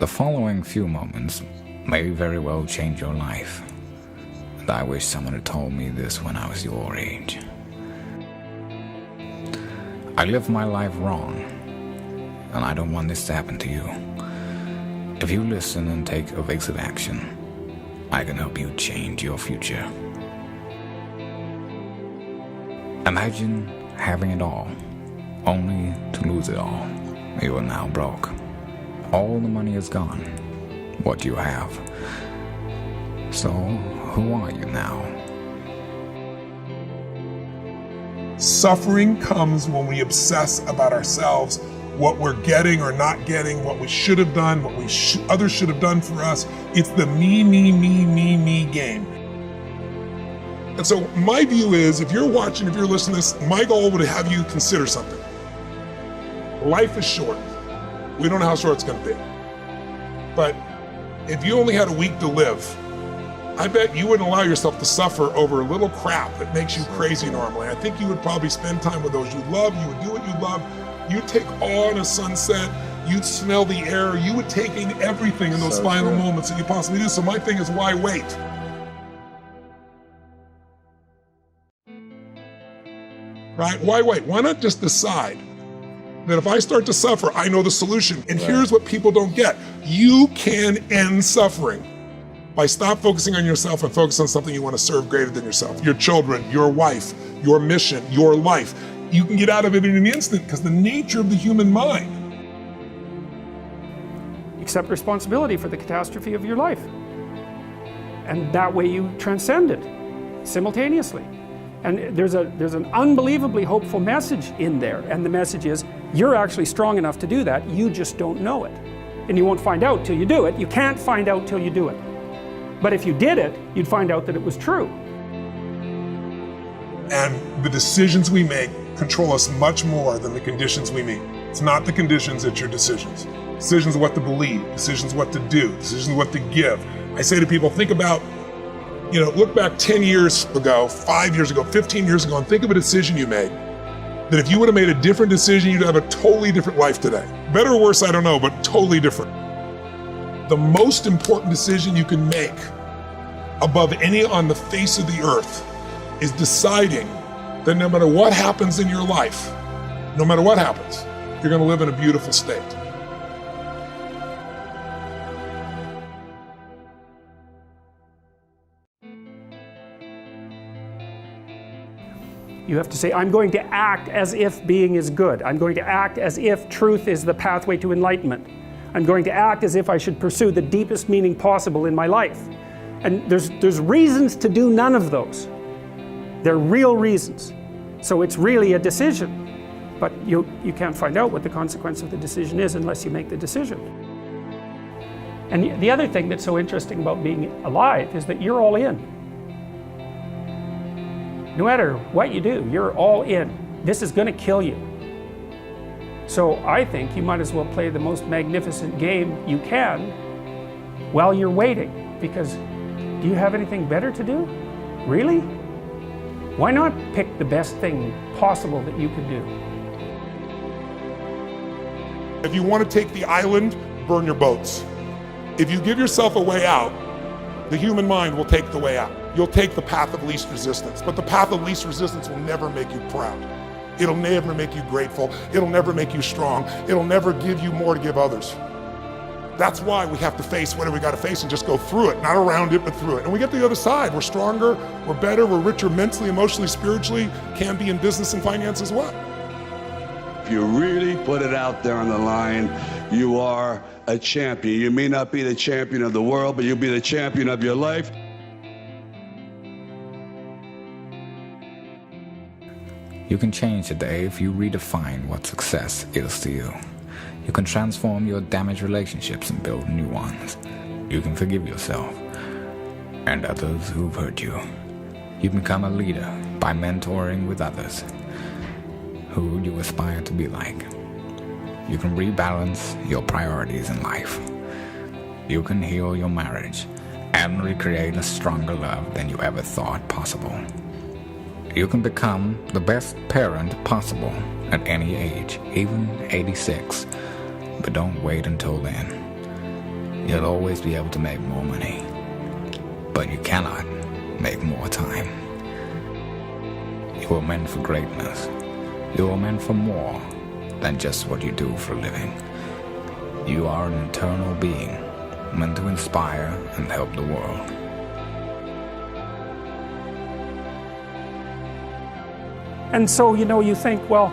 The following few moments may very well change your life, and I wish someone had told me this when I was your age. I lived my life wrong, and I don't want this to happen to you. If you listen and take evasive action, I can help you change your future. Imagine having it all, only to lose it all. You are now broke. All the money is gone. What do you have? So, who are you now? Suffering comes when we obsess about ourselves, what we're getting or not getting, what we should have done, what others should have done for us. It's the me game. And so my view is, if you're watching, if you're listening to this, my goal would have you consider something. Life is short. We don't know how short it's going to be. But if you only had a week to live, I bet you wouldn't allow yourself to suffer over a little crap that makes you crazy normally. I think you would probably spend time with those you love. You would do what you love. You'd take awe in a sunset. You'd smell the air. You would take in everything in those final moments that you possibly do. So my thing is, why wait? Right? Why wait? Why not just decide that if I start to suffer, I know the solution? And here's what people don't get. You can end suffering by stop focusing on yourself and focus on something you want to serve greater than yourself. Your children, your wife, your mission, your life. You can get out of it in an instant because the nature of the human mind. Accept responsibility for the catastrophe of your life. And that way you transcend it simultaneously. And there's an unbelievably hopeful message in there. And the message is, you're actually strong enough to do that. You just don't know it. And you won't find out till you do it. You can't find out till you do it. But if you did it, you'd find out that it was true. And the decisions we make control us much more than the conditions we meet. It's not the conditions, it's your decisions. Decisions what to believe, decisions what to do, decisions what to give. I say to people, think about, look back 10 years ago, 5 years ago, 15 years ago, and think of a decision you made. That if you would have made a different decision, you'd have a totally different life today. Better or worse, I don't know, but totally different. The most important decision you can make above any on the face of the earth is deciding that no matter what happens in your life, no matter what happens, you're going to live in a beautiful state. You have to say, I'm going to act as if being is good. I'm going to act as if truth is the pathway to enlightenment. I'm going to act as if I should pursue the deepest meaning possible in my life. And there's reasons to do none of those. They're real reasons. So it's really a decision. But you can't find out what the consequence of the decision is unless you make the decision. And the other thing that's so interesting about being alive is that you're all in. No matter what you do, you're all in. This is going to kill you. So I think you might as well play the most magnificent game you can while you're waiting. Because do you have anything better to do? Really? Why not pick the best thing possible that you could do? If you want to take the island, burn your boats. If you give yourself a way out, the human mind will take the way out. You'll take the path of least resistance, but the path of least resistance will never make you proud. It'll never make you grateful. It'll never make you strong. It'll never give you more to give others. That's why we have to face whatever we got to face and just go through it, not around it, but through it. And we get to the other side. We're stronger, we're better, we're richer mentally, emotionally, spiritually, can be in business and finance as well. If you really put it out there on the line, you are a champion. You may not be the champion of the world, but you'll be the champion of your life. You can change today if you redefine what success is to you. You can transform your damaged relationships and build new ones. You can forgive yourself and others who've hurt you. You become a leader by mentoring with others who you aspire to be like. You can rebalance your priorities in life. You can heal your marriage and recreate a stronger love than you ever thought possible. You can become the best parent possible at any age, even 86. But don't wait until then. You'll always be able to make more money, but you cannot make more time. You were meant for greatness. You were meant for more than just what you do for a living. You are an eternal being, meant to inspire and help the world. And so, you think, well,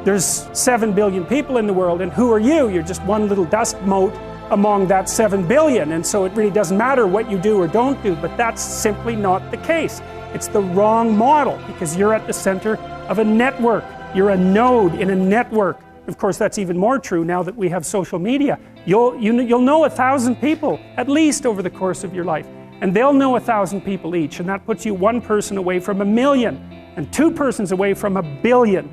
there's 7 billion people in the world, and who are you? You're just one little dust mote among that 7 billion, and so it really doesn't matter what you do or don't do, but that's simply not the case. It's the wrong model, because you're at the center of a network. You're a node in a network. Of course, that's even more true now that we have social media. You'll know 1,000 people, at least over the course of your life, and they'll know 1,000 people each, and that puts you one person away from 1 million, and 2 persons away from 1 billion.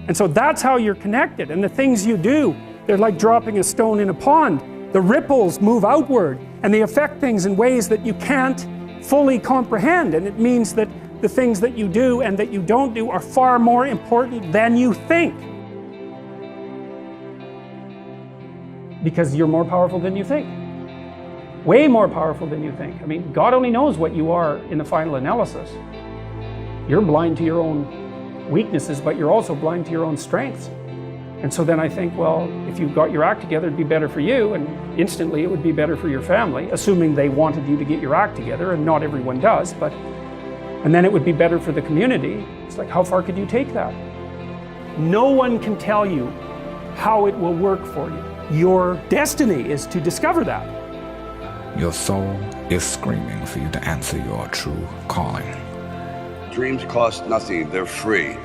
And so that's how you're connected, and the things you do, they're like dropping a stone in a pond. The ripples move outward, and they affect things in ways that you can't fully comprehend, and it means that the things that you do and that you don't do are far more important than you think. Because you're more powerful than you think. Way more powerful than you think. I mean, God only knows what you are in the final analysis. You're blind to your own weaknesses, but you're also blind to your own strengths. And so then I think, well, if you got your act together, it'd be better for you, and instantly it would be better for your family, assuming they wanted you to get your act together, and not everyone does, and then it would be better for the community. It's like, how far could you take that? No one can tell you how it will work for you. Your destiny is to discover that. Your soul is screaming for you to answer your true calling. Dreams cost nothing, they're free.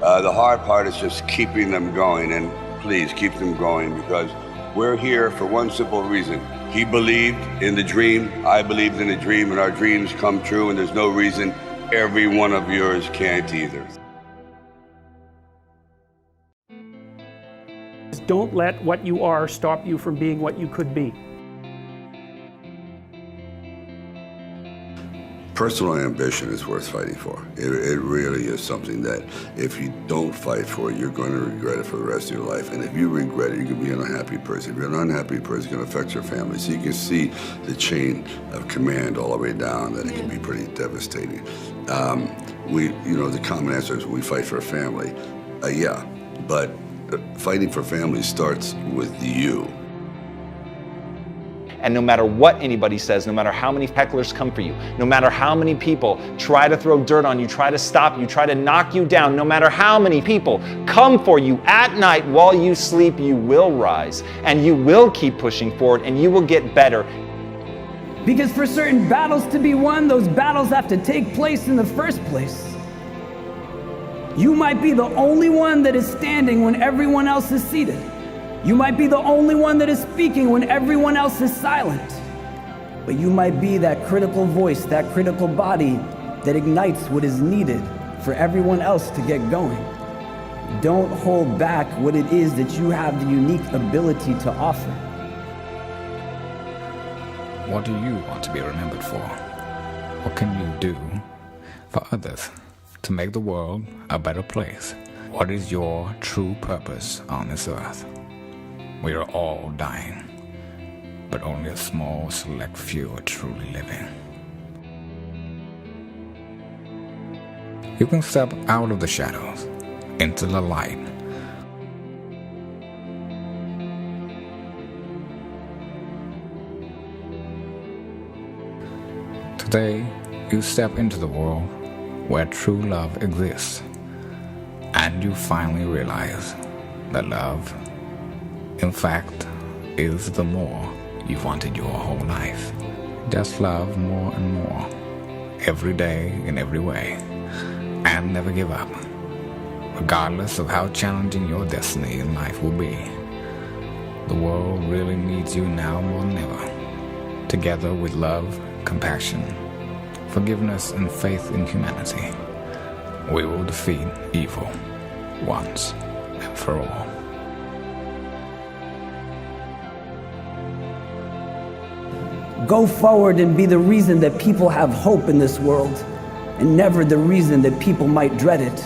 The hard part is just keeping them going, and please keep them going, because we're here for one simple reason. He believed in the dream, I believed in the dream, and our dreams come true, and there's no reason every one of yours can't either. Don't let what you are stop you from being what you could be. Personal ambition is worth fighting for. It really is something that if you don't fight for it, you're going to regret it for the rest of your life. And if you regret it, you're going to be an unhappy person. If you're an unhappy person, it's going to affect your family. So you can see the chain of command all the way down, that it can be pretty devastating. The common answer is we fight for a family. Yeah, but fighting for family starts with you. And no matter what anybody says, no matter how many hecklers come for you, no matter how many people try to throw dirt on you, try to stop you, try to knock you down, no matter how many people come for you at night while you sleep, you will rise and you will keep pushing forward and you will get better. Because for certain battles to be won, those battles have to take place in the first place. You might be the only one that is standing when everyone else is seated. You might be the only one that is speaking when everyone else is silent. But you might be that critical voice, that critical body that ignites what is needed for everyone else to get going. Don't hold back what it is that you have the unique ability to offer. What do you want to be remembered for? What can you do for others to make the world a better place? What is your true purpose on this earth? We are all dying, but only a small select few are truly living. You can step out of the shadows into the light. Today, you step into the world where true love exists, and you finally realize that love, in fact, is the more you've wanted your whole life. Just love more and more, every day in every way, and never give up, regardless of how challenging your destiny in life will be. The world really needs you now more than ever. Together with love, compassion, forgiveness, and faith in humanity, we will defeat evil once and for all. Go forward and be the reason that people have hope in this world, and never the reason that people might dread it.